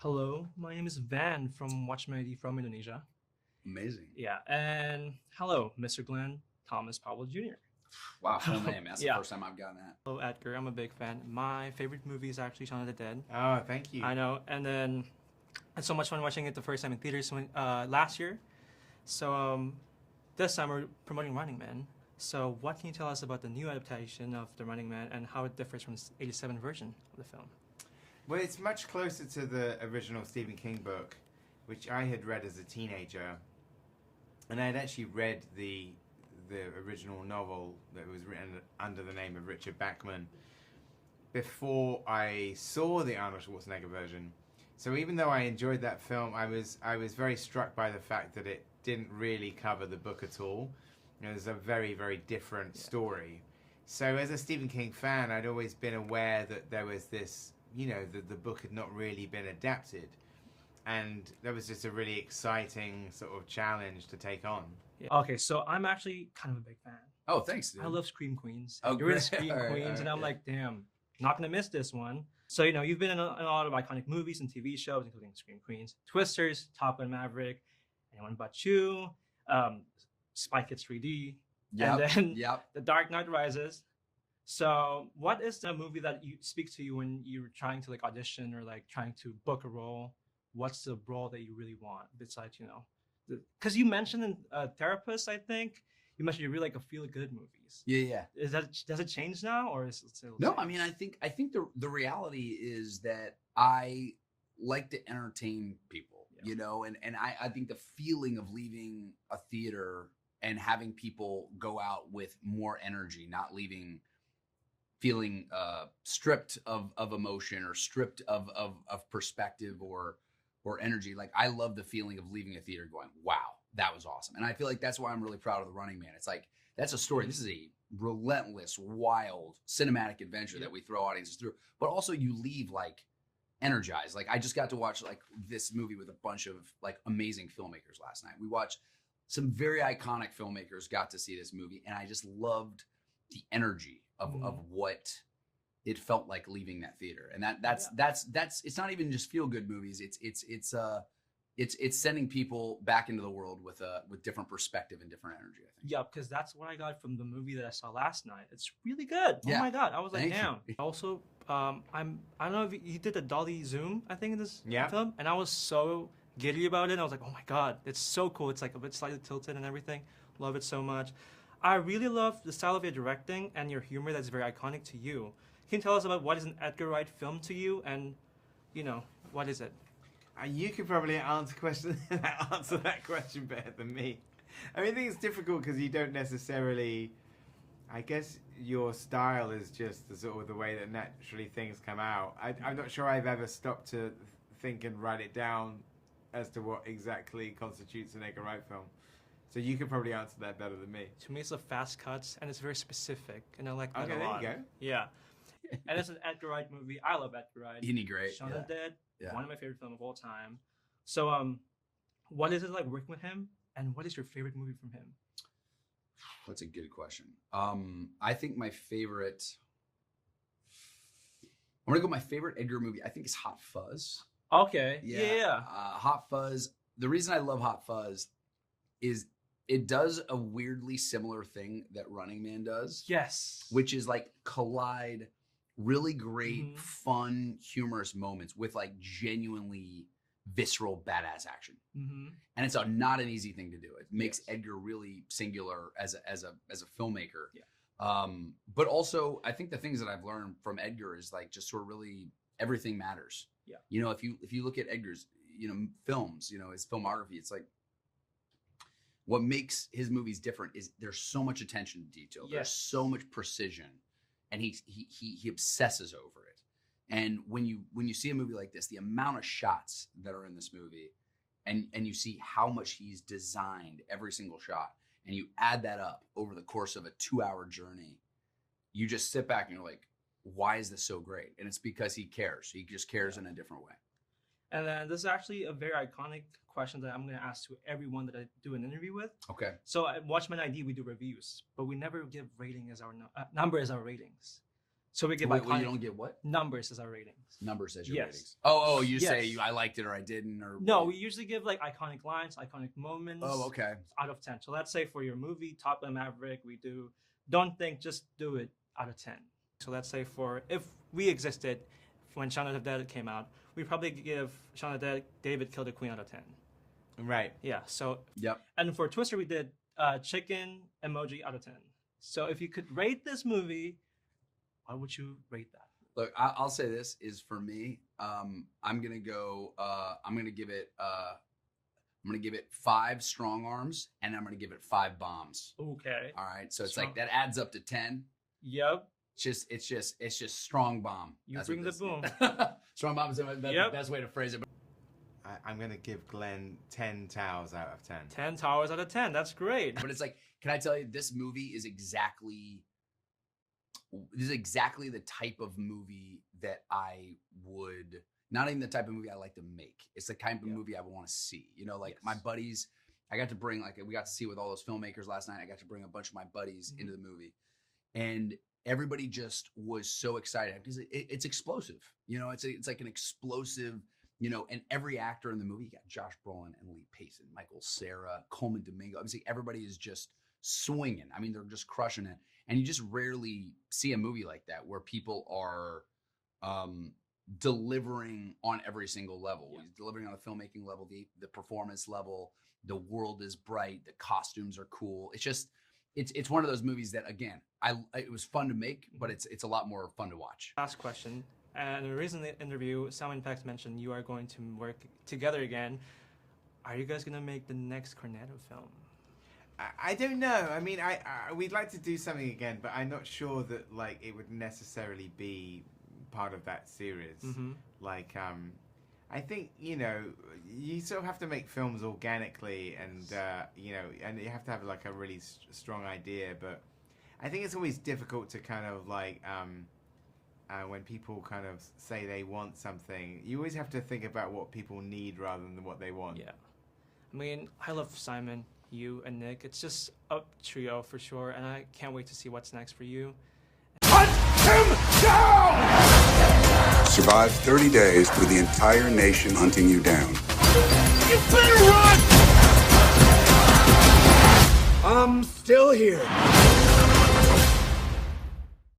Hello, my name is Van from WatchmenID from Indonesia. Amazing. Yeah, and hello, Mr. Glen Thomas Powell Jr. Wow, full name. That's the Yeah. first time I've gotten that. Hello, Edgar. I'm a big fan. My favorite movie is actually Shaun of the Dead. Oh, thank you. I know, and then it's so much fun watching it the first time in theaters last year. So this time we're promoting Running Man. So what can you tell us about the new adaptation of The Running Man and how it differs from the '87 version of the film? Well, it's much closer to the original Stephen King book, which I had read as a teenager, and I had actually read the original novel that was written under the name of Richard Bachman before I saw the Arnold Schwarzenegger version. So even though I enjoyed that film, I was very struck by the fact that it didn't really cover the book at all. You know, there's a very, very different story. So as a Stephen King fan, I'd always been aware that there was this, the book had not really been adapted. And that was just a really exciting sort of challenge to take on. Yeah. Okay, so I'm actually kind of a big fan. Oh, thanks, dude. I love Scream Queens. Oh, You're in great. Scream All right, Queens, all right, and I'm yeah. like, damn, not gonna miss this one. So you've been in a lot of iconic movies and TV shows, including Scream Queens, Twisters, Top Gun Maverick, Anyone But You, Spy Kids 3D, and then The Dark Knight Rises. So what is the movie that you speaks to you when you're trying to like audition or like trying to book a role? What's the role that you really want besides because you mentioned in Therapist, I think you mentioned you really like a feel good movies. Yeah. Does it change now or is it still the No, same? I mean, I think the reality is that I like to entertain people, and I think the feeling of leaving a theater and having people go out with more energy, not leaving feeling stripped of emotion or stripped of perspective or energy. Like I love the feeling of leaving a theater going, wow, that was awesome. And I feel like that's why I'm really proud of The Running Man. It's like, that's a story. This is a relentless, wild cinematic adventure that we throw audiences through, but also you leave like energized. Like I just got to watch like this movie with a bunch of like amazing filmmakers last night. We watched some very iconic filmmakers got to see this movie, and I just loved the energy of what it felt like leaving that theater. And that's it's not even just feel good movies. It's sending people back into the world with different perspective and different energy, I think. Yeah, because that's what I got from the movie that I saw last night. It's really good. Yeah. Oh my god, I was like, Thank damn. you. Also, I don't know if you did the dolly zoom, I think, in this Yeah. film, and I was so giddy about it. And I was like, oh my god, it's so cool. It's like a bit slightly tilted and everything. Love it so much. I really love the style of your directing and your humor that's very iconic to you. Can you tell us about what is an Edgar Wright film to you, and what is it? You could probably answer that question better than me. I mean, I think it's difficult because you don't necessarily. I guess your style is just the sort of the way that naturally things come out. I'm not sure I've ever stopped to think and write it down as to what exactly constitutes an Edgar Wright film. So you could probably answer that better than me. To me, it's the fast cuts and it's very specific, and I like that Okay, a there lot. you go. Yeah, and it's an Edgar Wright movie. I love Edgar Wright. Isn't he great? Shaun of the Dead, Yeah. one of my favorite films of all time. So, what is it like working with him, and what is your favorite movie from him? That's a good question. I think my favorite. I'm gonna go. My favorite Edgar movie, I think, is Hot Fuzz. Okay. Yeah. Hot Fuzz. The reason I love Hot Fuzz is it does a weirdly similar thing that Running Man does. Yes. Which is like collide really great, fun, humorous moments with like genuinely visceral, badass action. And it's not an easy thing to do. It makes Edgar really singular as a filmmaker. Yeah. But also, I think the things that I've learned from Edgar is like just sort of really everything matters. Yeah. If you look at Edgar's films, his filmography, it's like what makes his movies different is there's so much attention to detail. Yes. There's so much precision, and he obsesses over it. And when you see a movie like this, the amount of shots that are in this movie, and you see how much he's designed every single shot, and you add that up over the course of a 2-hour journey, you just sit back and you're like, why is this so great? And it's because he cares. He just cares in a different way. And then this is actually a very iconic question that I'm going to ask to everyone that I do an interview with. Okay. So at WatchmenID, we do reviews, but we never give rating as our number as our ratings. So we give Wait, iconic you don't get what? numbers as our ratings. Numbers as your Yes. ratings. Oh, you say Yes. I liked it or I didn't or No, we usually give like iconic lines, iconic moments. Oh, okay. Out of 10. So let's say for your movie Top Gun Maverick, we do don't think, just do it out of 10. So let's say for if we existed when Shaun of the Dead came out, we probably give Shaun of the Dead, David Killed the Queen out of 10. Right. Yeah. So Yep. and for Twister, we did chicken emoji out of 10. So if you could rate this movie, what would you rate that? Look, I'll say this is for me. I'm gonna go. I'm gonna give it. I'm gonna give it 5 strong arms, and I'm gonna give it 5 bombs. Okay. All right. So it's Strong. like that adds up to 10. Yep. It's just strong bomb. You That's bring what the this boom. is. Strong bomb is the Yep. best way to phrase it. I'm going to give Glenn 10 towels out of 10. 10 towers out of 10. That's great. But it's like, can I tell you, this movie is exactly the type of movie that I would, not even the type of movie I like to make. It's the kind of movie I would want to see. You know, like my buddies, I got to bring, like we got to see with all those filmmakers last night. I got to bring a bunch of my buddies into the movie. And everybody just was so excited because it's explosive. You know, it's like an explosive, you know, and every actor in the movie, you got Josh Brolin, Emily Payson, Michael Cera, Coleman Domingo. Obviously, everybody is just swinging. I mean, they're just crushing it. And you just rarely see a movie like that where people are delivering on every single level. He's delivering on the filmmaking level, the performance level. The world is bright. The costumes are cool. It's just, it's one of those movies that, again, it was fun to make, but it's a lot more fun to watch. Last question. And in a recent interview, Simon Peck mentioned you are going to work together again. Are you guys going to make the next Cornetto film? I don't know. I mean, we'd like to do something again, but I'm not sure that like it would necessarily be part of that series. Like, I think, you know, you sort of have to make films organically, and you know, and you have to have like a really strong idea. But I think it's always difficult to kind of like when people kind of say they want something, you always have to think about what people need rather than what they want. Yeah. I mean, I love Simon, you, and Nick. It's just a trio for sure, and I can't wait to see what's next for you. Hunt him down! Survive 30 days with the entire nation hunting you down. You better run! I'm still here.